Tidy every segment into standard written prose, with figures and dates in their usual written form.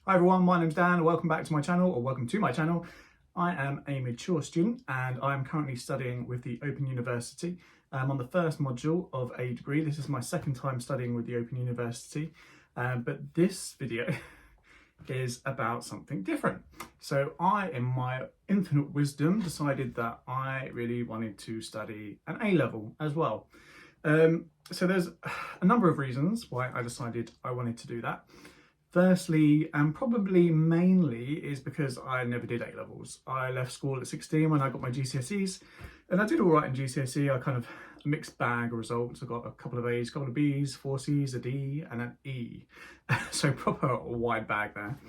Hi everyone, my name's Dan. Welcome back to my channel, or welcome to my channel. I am a mature student and I'm currently studying with the Open University. I'm on the first module of a degree. This is my second time studying with the Open University, but this video is about something different. So I, in my infinite wisdom, decided that I really wanted to study an A-level as well. So there's a number of reasons why I decided I wanted to do that. Firstly, and probably mainly, is because I never did A-levels. I left school at 16 when I got my GCSEs, and I did all right in GCSE. I kind of a mixed bag of results. I got a couple of A's, a couple of B's, 4 C's, a D, and an E. So proper wide bag there.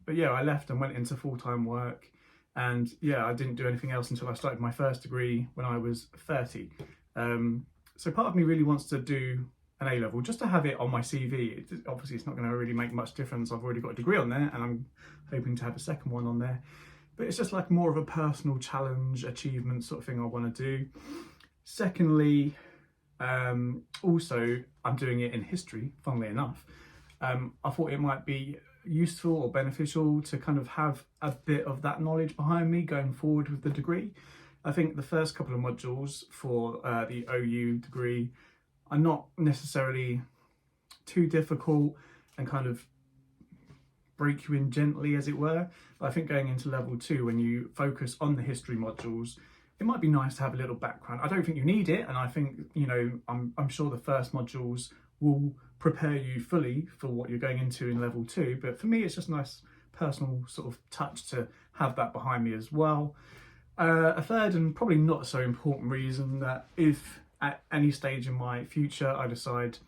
But yeah, I left and went into full-time work, and yeah, I didn't do anything else until I started my first degree when I was 30. So part of me really wants to do an A-level just to have it on my CV. Obviously it's not going to really make much difference. I've already got a degree on there and I'm hoping to have a second one on there, but it's just like more of a personal challenge, achievement sort of thing I want to do. Secondly, also I'm doing it in history, funnily enough. I thought it might be useful or beneficial to kind of have a bit of that knowledge behind me going forward with the degree. I think the first couple of modules for the OU degree are not necessarily too difficult and kind of break you in gently, as it were. But I think going into level 2, when you focus on the history modules, it might be nice to have a little background. I don't think you need it, and I think, you know, I'm sure the first modules will prepare you fully for what you're going into in level 2. But for me, it's just a nice personal sort of touch to have that behind me as well. A third and probably not so important reason, that if at any stage in my future I decide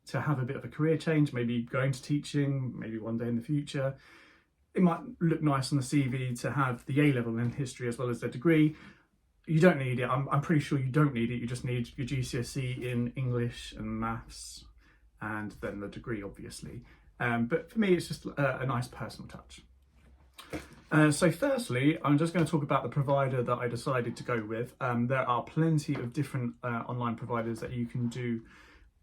to have a bit of a career change, maybe go into teaching, maybe one day in the future, it might look nice on the CV to have the A-level in history as well as the degree. You don't need it. I'm pretty sure you don't need it. You just need your GCSE in English and maths and then the degree, obviously. But for me, it's just a nice personal touch. So firstly, I'm just going to talk about the provider that I decided to go with. There are plenty of different online providers that you can do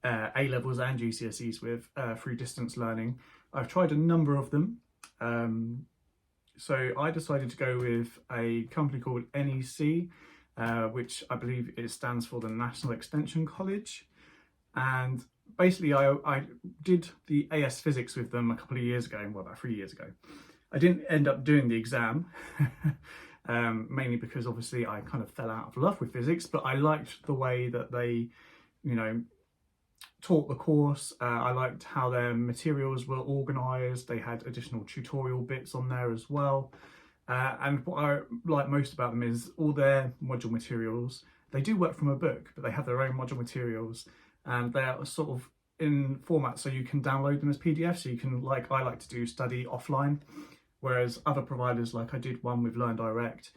A-levels and GCSEs with through distance learning. I've tried a number of them. So I decided to go with a company called NEC, which I believe it stands for the National Extension College. And basically I did the AS Physics with them a couple of years ago, well, about 3 years ago. I didn't end up doing the exam, mainly because obviously I kind of fell out of love with physics, but I liked the way that they, you know, taught the course. I liked how their materials were organised. They had additional tutorial bits on there as well. And what I like most about them is all their module materials. They do work from a book, but they have their own module materials, and they're sort of in format so you can download them as PDFs. So you can, like I like to do, study offline. Whereas other providers, like I did one with LearnDirect,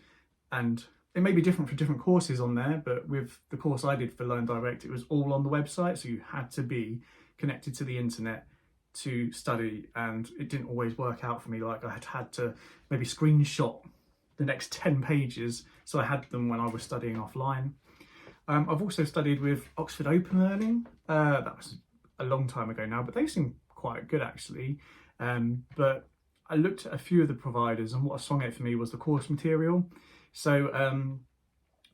and it may be different for different courses on there, but with the course I did for LearnDirect, it was all on the website, so you had to be connected to the internet to study, and it didn't always work out for me. Like I had to maybe screenshot the next 10 pages, so I had them when I was studying offline. I've also studied with Oxford Open Learning. That was a long time ago now, but they seem quite good actually. But I looked at a few of the providers, and what swung out for me was the course material. So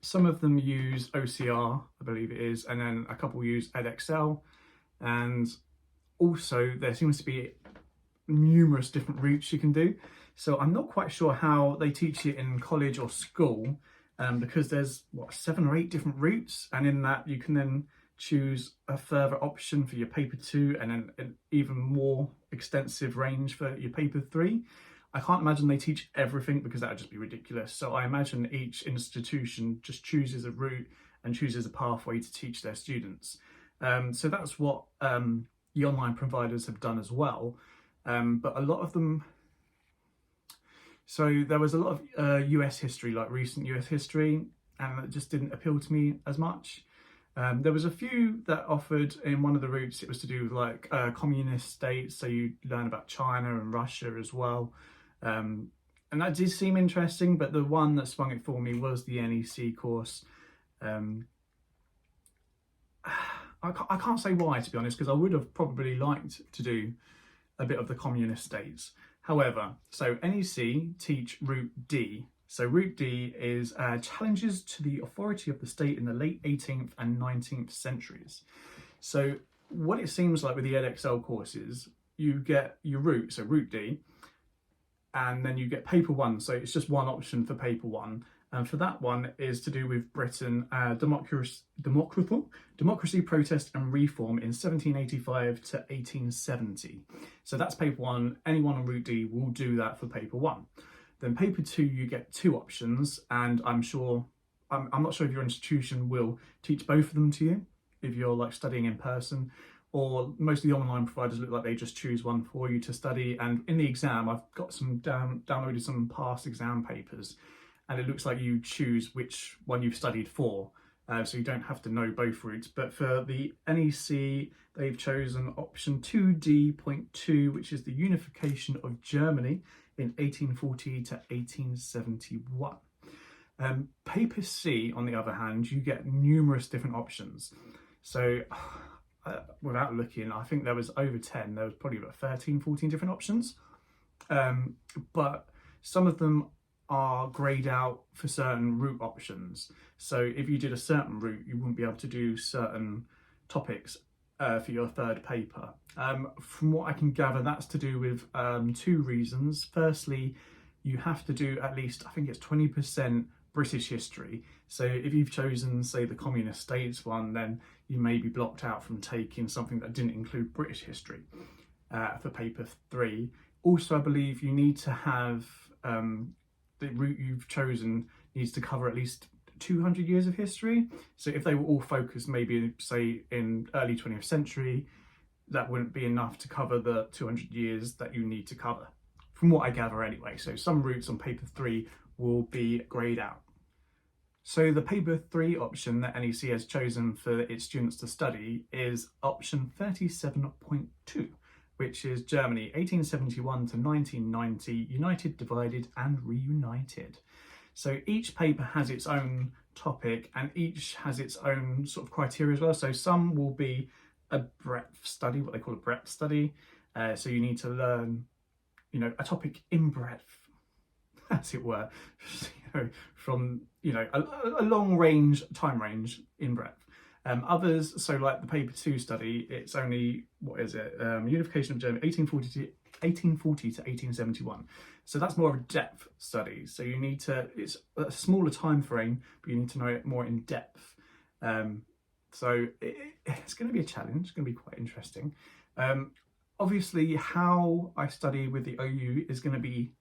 some of them use OCR, I believe it is, and then a couple use Edexcel. And also there seems to be numerous different routes you can do. So I'm not quite sure how they teach it in college or school, because there's, what, 7 or 8 different routes, and in that you can then choose a further option for your paper 2 and then an even more extensive range for your paper 3. I can't imagine they teach everything because that would just be ridiculous. So I imagine each institution just chooses a route and chooses a pathway to teach their students. So that's what the online providers have done as well. But a lot of them, so there was a lot of US history, like recent US history, and it just didn't appeal to me as much. There was a few that offered in one of the routes. It was to do with like communist states, so you learn about China and Russia as well. And that did seem interesting, but the one that swung it for me was the NEC course. I can't say why, to be honest, because I would have probably liked to do a bit of the communist states. However, so NEC teach Route D. So Route D is challenges to the authority of the state in the late 18th and 19th centuries. So what it seems like with the Edexcel courses, you get your route, so Route D, and then you get paper one. So it's just one option for paper one. And for that one is to do with Britain, democracy, protest and reform in 1785 to 1870. So that's paper one. Anyone on Route D will do that for paper one. Then paper two, you get two options, and I'm not sure if your institution will teach both of them to you if you're like studying in person, or most of the online providers look like they just choose one for you to study. And in the exam, I've got some downloaded some past exam papers, and it looks like you choose which one you've studied for. So you don't have to know both routes. But for the NEC, they've chosen option 2D.2, which is the unification of Germany in 1840 to 1871. Paper C, on the other hand, you get numerous different options. So without looking, I think there was over 10, there was probably about 13, 14 different options. But some of them are grayed out for certain route options. So if you did a certain route, you wouldn't be able to do certain topics for your third paper. From what I can gather, that's to do with two reasons. Firstly, you have to do at least, I think it's 20% British history. So if you've chosen, say, the communist states one, then you may be blocked out from taking something that didn't include British history for paper 3. Also, I believe you need to have the route you've chosen needs to cover at least 200 years of history. So if they were all focused maybe, say, in early 20th century, that wouldn't be enough to cover the 200 years that you need to cover, from what I gather anyway. So some routes on paper 3 will be grayed out. So the paper 3 option that NEC has chosen for its students to study is option 37.2, which is Germany 1871 to 1990, united, divided and reunited. So each paper has its own topic and each has its own sort of criteria as well. So some will be a breadth study, what they call a breadth study. So you need to learn, a topic in breadth, as it were, from, a long range, time range in breadth. Others, so like the paper 2 study, it's only, unification of Germany, 1840 to 1871. So that's more of a depth study. So you need to, it's a smaller time frame, but you need to know it more in depth. So it's going to be a challenge. It's going to be quite interesting. Obviously, how I study with the OU is going to be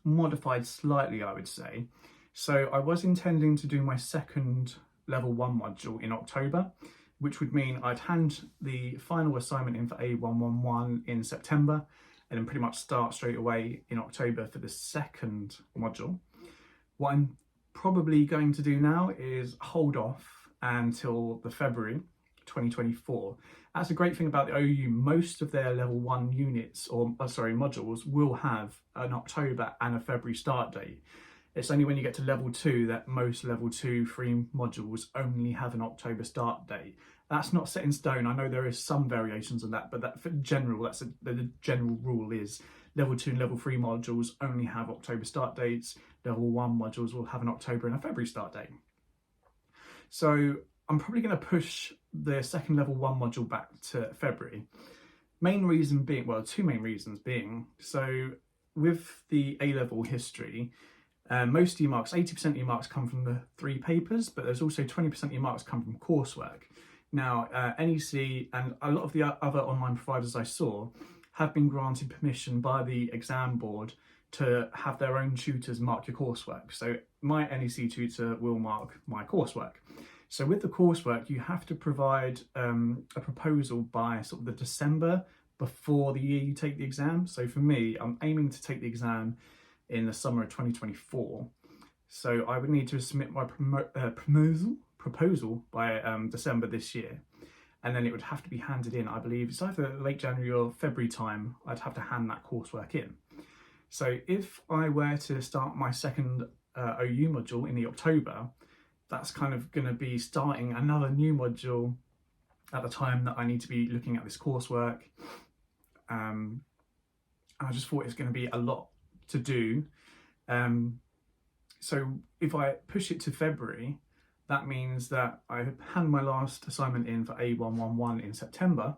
modified slightly, I would say. So I was intending to do my second level 1 module in October, which would mean I'd hand the final assignment in for A111 in September, and then pretty much start straight away in October for the second module. What I'm probably going to do now is hold off until the February 2024. That's a great thing about the OU. Most of their level 1 units, modules, will have an October and a February start date. It's only when you get to level 2 that most level 2, 3 modules only have an October start date. That's not set in stone. I know there is some variations on that, but that for general, the general rule is level 2 and level 3 modules only have October start dates. Level 1 modules will have an October and a February start date. So I'm probably going to push the second level 1 module back to February. Main reason being, two main reasons being, so with the A-level history, most of your marks, 80% of your marks come from the 3 papers, but there's also 20% of your marks come from coursework. Now, NEC and a lot of the other online providers I saw have been granted permission by the exam board to have their own tutors mark your coursework. So my NEC tutor will mark my coursework. So with the coursework, you have to provide a proposal by sort of the December before the year you take the exam. So for me, I'm aiming to take the exam in the summer of 2024. So I would need to submit my proposal by December this year. And then it would have to be handed in, I believe it's either late January or February time, I'd have to hand that coursework in. So if I were to start my second OU module in the October, that's kind of going to be starting another new module at the time that I need to be looking at this coursework. and I just thought it's going to be a lot to do. So if I push it to February, that means that I hand my last assignment in for A111 in September,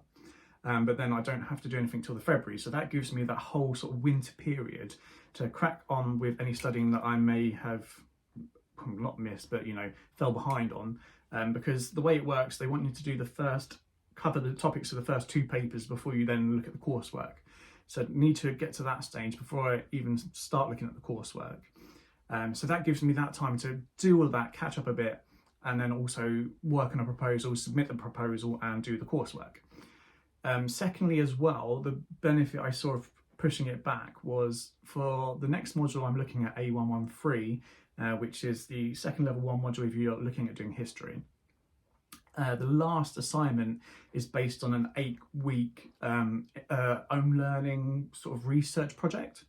but then I don't have to do anything till the February. So that gives me that whole sort of winter period to crack on with any studying that I may have not missed, but fell behind on. Because the way it works, they want you to do cover the topics of the first 2 papers before you then look at the coursework. So I need to get to that stage before I even start looking at the coursework. So that gives me that time to do all of that, catch up a bit, and then also work on a proposal, submit the proposal, and do the coursework. Secondly, as well, the benefit I saw of pushing it back was for the next module I'm looking at, A113, which is the second level 1 module if you're looking at doing history. The last assignment is based on an 8-week own learning sort of research project.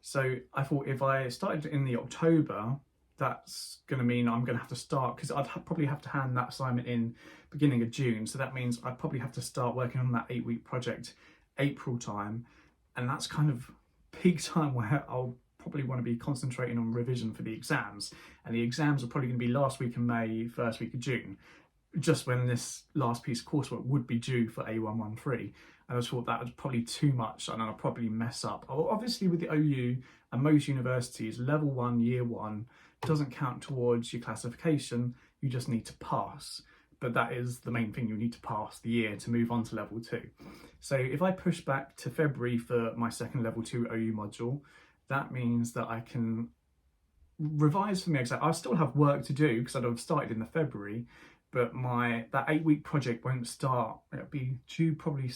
So I thought if I started in the October, that's going to mean I'm going to have to start, because I'd probably have to hand that assignment in beginning of June. So that means I'd probably have to start working on that 8-week project April time. And that's kind of peak time where I'll probably want to be concentrating on revision for the exams. And the exams are probably going to be last week of May, first week of June, just when this last piece of coursework would be due for A113. And I just thought that was probably too much and I'll probably mess up. Obviously with the OU and most universities, level 1, year 1 doesn't count towards your classification, you just need to pass. But that is the main thing, you need to pass the year to move on to level 2. So if I push back to February for my second level 2 OU module, that means that I can revise for my exam. I still have work to do because I'd have started in the February, but that 8-week project won't start. It'll be due probably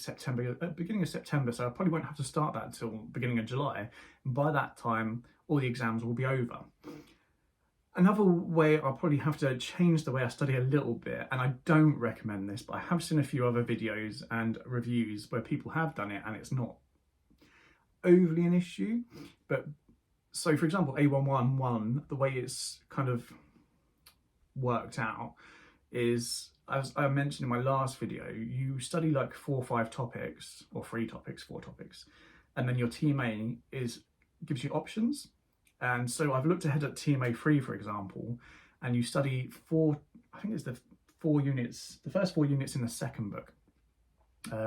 beginning of September, so I probably won't have to start that until beginning of July. And by that time, all the exams will be over. Another way, I'll probably have to change the way I study a little bit, and I don't recommend this, but I have seen a few other videos and reviews where people have done it and it's not overly an issue. But so for example, A111, the way it's kind of worked out is, as I mentioned in my last video, you study like 4 or 5 topics, or 3 topics, 4 topics, and then your TMA gives you options. And so I've looked ahead at TMA 3, for example, and you study 4, I think it's the 4 units, the first 4 units in the second book,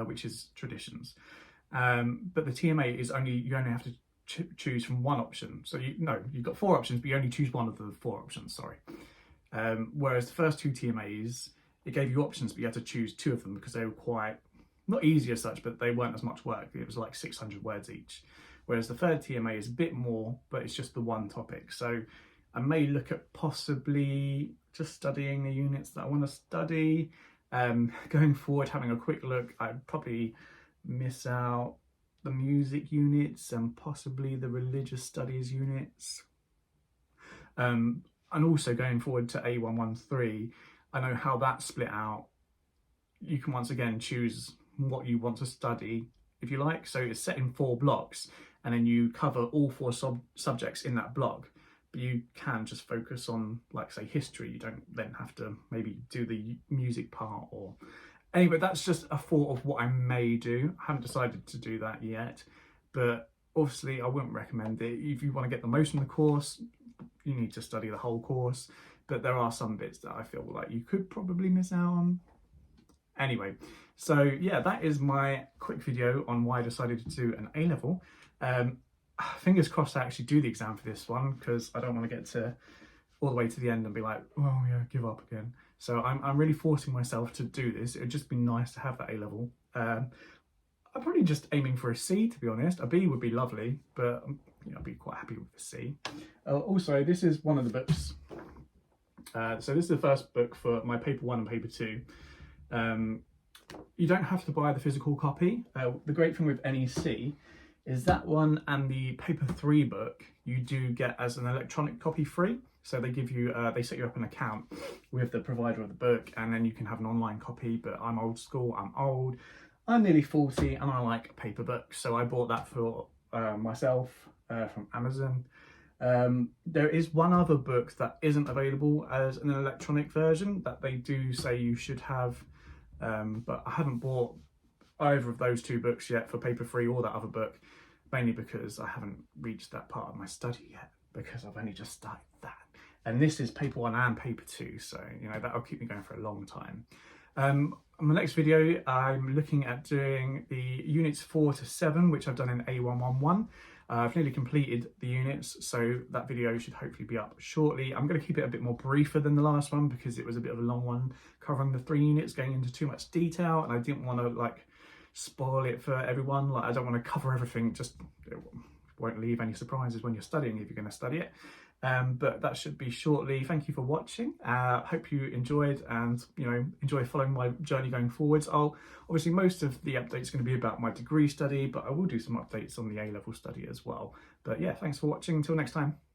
which is traditions. But the TMA is you only have to choose from 1 option. So you've got 4 options, but you only choose 1 of the 4 options, sorry. Whereas the first 2 TMAs, it gave you options, but you had to choose 2 of them because they were quite, not easy as such, but they weren't as much work. It was like 600 words each. Whereas the third TMA is a bit more, but it's just the 1 topic. So I may look at possibly just studying the units that I want to study. Going forward, having a quick look, I'd probably miss out the music units and possibly the religious studies units. And also going forward to A113, I know how that's split out. You can once again choose what you want to study, if you like. So it's set in 4 blocks, and then you cover all 4 subjects in that block. But you can just focus on, like, say, history. You don't then have to maybe do the music part or... Anyway, that's just a thought of what I may do. I haven't decided to do that yet, but obviously I wouldn't recommend it. If you want to get the most from the course, you need to study the whole course, but there are some bits that I feel like you could probably miss out on. Anyway, so yeah, that is my quick video on why I decided to do an A-level. Fingers crossed I actually do the exam for this one, because I don't want to get to all the way to the end and be like, oh yeah, give up again. So I'm really forcing myself to do this. It'd just be nice to have that A-level. I'm probably just aiming for a C, to be honest. A B would be lovely, but I'd be quite happy with a C. Also, this is one of the books. So this is the first book for my paper 1 and paper 2. You don't have to buy the physical copy. The great thing with NEC is that one and the paper 3 book you do get as an electronic copy free. So they give you, they set you up an account with the provider of the book, and then you can have an online copy. But I'm old school, I'm old, I'm nearly 40, and I like paper books. So I bought that for myself from Amazon. There is one other book that isn't available as an electronic version that they do say you should have, but I haven't bought either of those 2 books yet for paper 3 or that other book. mainly because I haven't reached that part of my study yet, because I've only just started that. And this is paper 1 and paper 2, so you know that'll keep me going for a long time. On the next video, I'm looking at doing the units 4 to 7, which I've done in A111. I've nearly completed the units, so that video should hopefully be up shortly. I'm going to keep it a bit more briefer than the last one because it was a bit of a long one, covering the 3 units, going into too much detail, and I didn't want to like spoil it for everyone. Like, I don't want to cover everything, just it won't leave any surprises when you're studying if you're going to study it. But that should be shortly. Thank you for watching. Hope you enjoyed and enjoy following my journey going forwards. Obviously most of the updates are going to be about my degree study, but I will do some updates on the A-level study as well. But yeah, thanks for watching. Until next time.